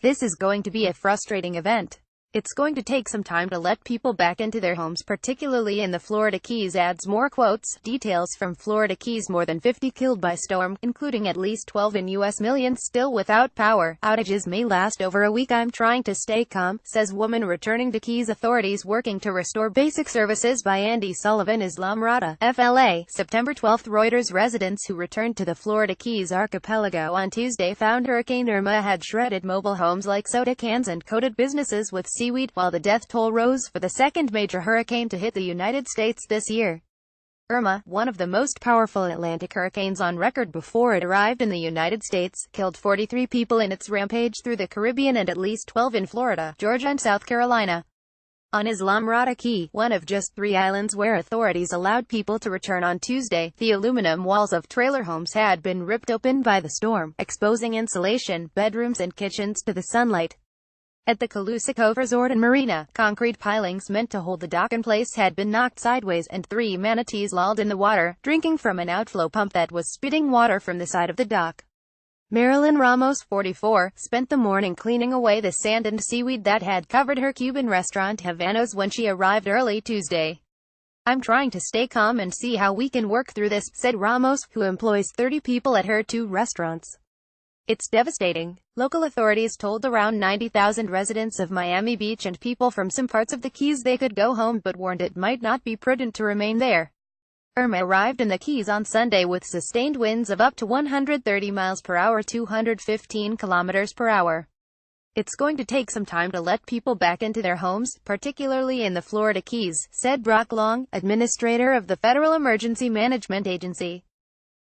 This is going to be a frustrating event. It's going to take some time to let people back into their homes, particularly in the Florida Keys, adds more quotes. Details from Florida Keys: more than 50 killed by storm, including at least 12 in U.S. Millions still without power. Outages may last over a week. I'm trying to stay calm, says woman returning to Keys. Authorities working to restore basic services by Andy Sullivan. Islamorada, FLA, September 12. Reuters: residents who returned to the Florida Keys archipelago on Tuesday found Hurricane Irma had shredded mobile homes like soda cans and coated businesses with seaweed, while the death toll rose for the second major hurricane to hit the United States this year. Irma, one of the most powerful Atlantic hurricanes on record before it arrived in the United States, killed 43 people in its rampage through the Caribbean and at least 12 in Florida, Georgia and South Carolina. On Islamorada Key, one of just 3 islands where authorities allowed people to return on Tuesday, the aluminum walls of trailer homes had been ripped open by the storm, exposing insulation, bedrooms and kitchens to the sunlight. At the Calusa Cove Resort and Marina, concrete pilings meant to hold the dock in place had been knocked sideways, and 3 manatees lolled in the water, drinking from an outflow pump that was spitting water from the side of the dock. Marilyn Ramos, 44, spent the morning cleaning away the sand and seaweed that had covered her Cuban restaurant Havana's when she arrived early Tuesday. "I'm trying to stay calm and see how we can work through this," said Ramos, who employs 30 people at her 2 restaurants. "It's devastating." Local authorities told around 90,000 residents of Miami Beach and people from some parts of the Keys they could go home, but warned it might not be prudent to remain there. Irma arrived in the Keys on Sunday with sustained winds of up to 130 miles per hour, 215 kilometers per hour. "It's going to take some time to let people back into their homes, particularly in the Florida Keys," said Brock Long, administrator of the Federal Emergency Management Agency.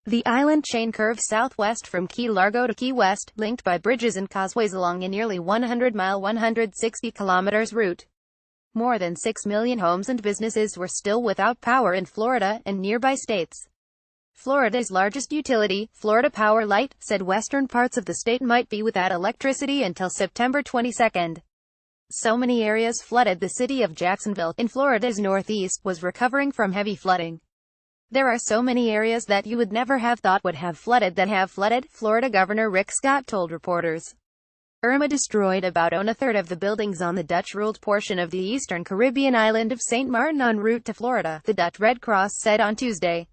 The island chain curves southwest from Key Largo to Key West, linked by bridges and causeways along a nearly 100-mile, 160 kilometers route. More than 6 million homes and businesses were still without power in Florida and nearby states. Florida's largest utility, Florida Power Light, said western parts of the state might be without electricity until September 22. So many areas flooded. The city of Jacksonville, in Florida's northeast, was recovering from heavy flooding. "There are so many areas that you would never have thought would have flooded that have flooded," Florida Governor Rick Scott told reporters. Irma destroyed about a third of the buildings on the Dutch-ruled portion of the eastern Caribbean island of St. Martin en route to Florida, the Dutch Red Cross said on Tuesday.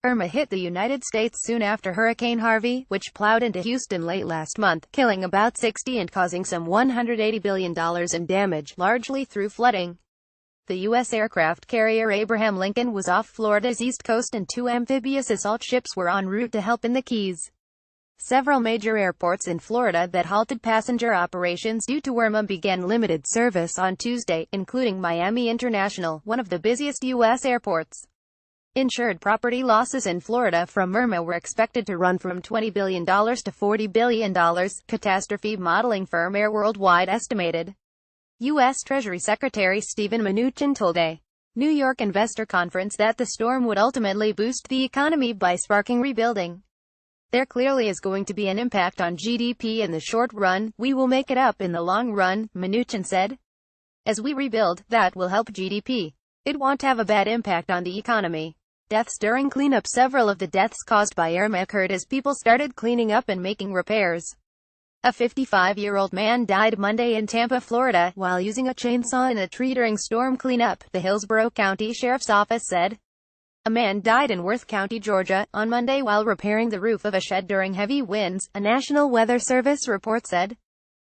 Irma hit the United States soon after Hurricane Harvey, which plowed into Houston late last month, killing about 60 and causing some $180 billion in damage, largely through flooding. The U.S. aircraft carrier Abraham Lincoln was off Florida's east coast and 2 amphibious assault ships were en route to help in the Keys. Several major airports in Florida that halted passenger operations due to Irma began limited service on Tuesday, including Miami International, one of the busiest U.S. airports. Insured property losses in Florida from Irma were expected to run from $20 billion to $40 billion, catastrophe modeling firm Air Worldwide estimated. U.S. Treasury Secretary Steven Mnuchin told a New York investor conference that the storm would ultimately boost the economy by sparking rebuilding. "There clearly is going to be an impact on GDP in the short run. We will make it up in the long run," Mnuchin said. "As we rebuild, that will help GDP. It won't have a bad impact on the economy." Deaths during cleanup. Several of the deaths caused by Irma occurred as people started cleaning up and making repairs. A 55-year-old man died Monday in Tampa, Florida, while using a chainsaw in a tree during storm cleanup, the Hillsborough County Sheriff's Office said. A man died in Worth County, Georgia, on Monday while repairing the roof of a shed during heavy winds, a National Weather Service report said.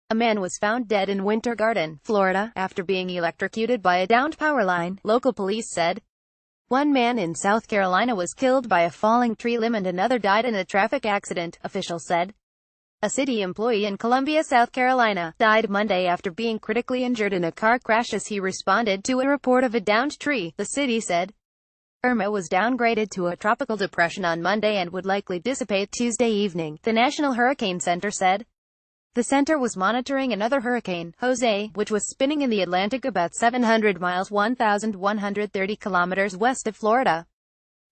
A man was found dead in Winter Garden, Florida, after being electrocuted by a downed power line, local police said. One man in South Carolina was killed by a falling tree limb and another died in a traffic accident, officials said. A city employee in Columbia, South Carolina, died Monday after being critically injured in a car crash as he responded to a report of a downed tree, the city said. Irma was downgraded to a tropical depression on Monday and would likely dissipate Tuesday evening, the National Hurricane Center said. The center was monitoring another hurricane, Jose, which was spinning in the Atlantic about 700 miles 1,130 kilometers west of Florida.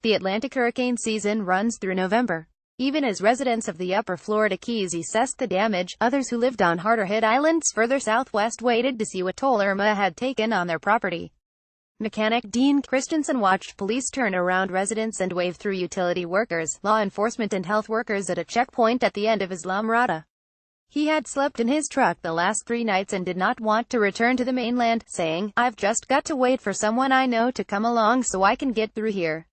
The Atlantic hurricane season runs through November. Even as residents of the upper Florida Keys assessed the damage, others who lived on harder-hit islands further southwest waited to see what toll Irma had taken on their property. Mechanic Dean Christensen watched police turn around residents and wave through utility workers, law enforcement and health workers at a checkpoint at the end of Islamorada. He had slept in his truck the last 3 nights and did not want to return to the mainland, saying, "I've just got to wait for someone I know to come along so I can get through here."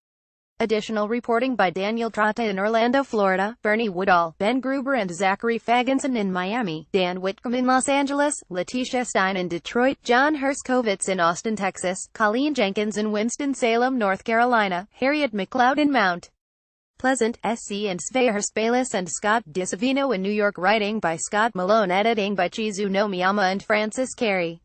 Additional reporting by Daniel Trotta in Orlando, Florida, Bernie Woodall, Ben Gruber and Zachary Fagenson in Miami, Dan Whitcomb in Los Angeles, Letitia Stein in Detroit, John Herskovitz in Austin, Texas, Colleen Jenkins in Winston-Salem, North Carolina, Harriet McLeod in Mount Pleasant, SC and Svehers Bayless and Scott DiSavino in New York. Writing by Scott Malone. Editing by Chizuno Miyama and Francis Carey.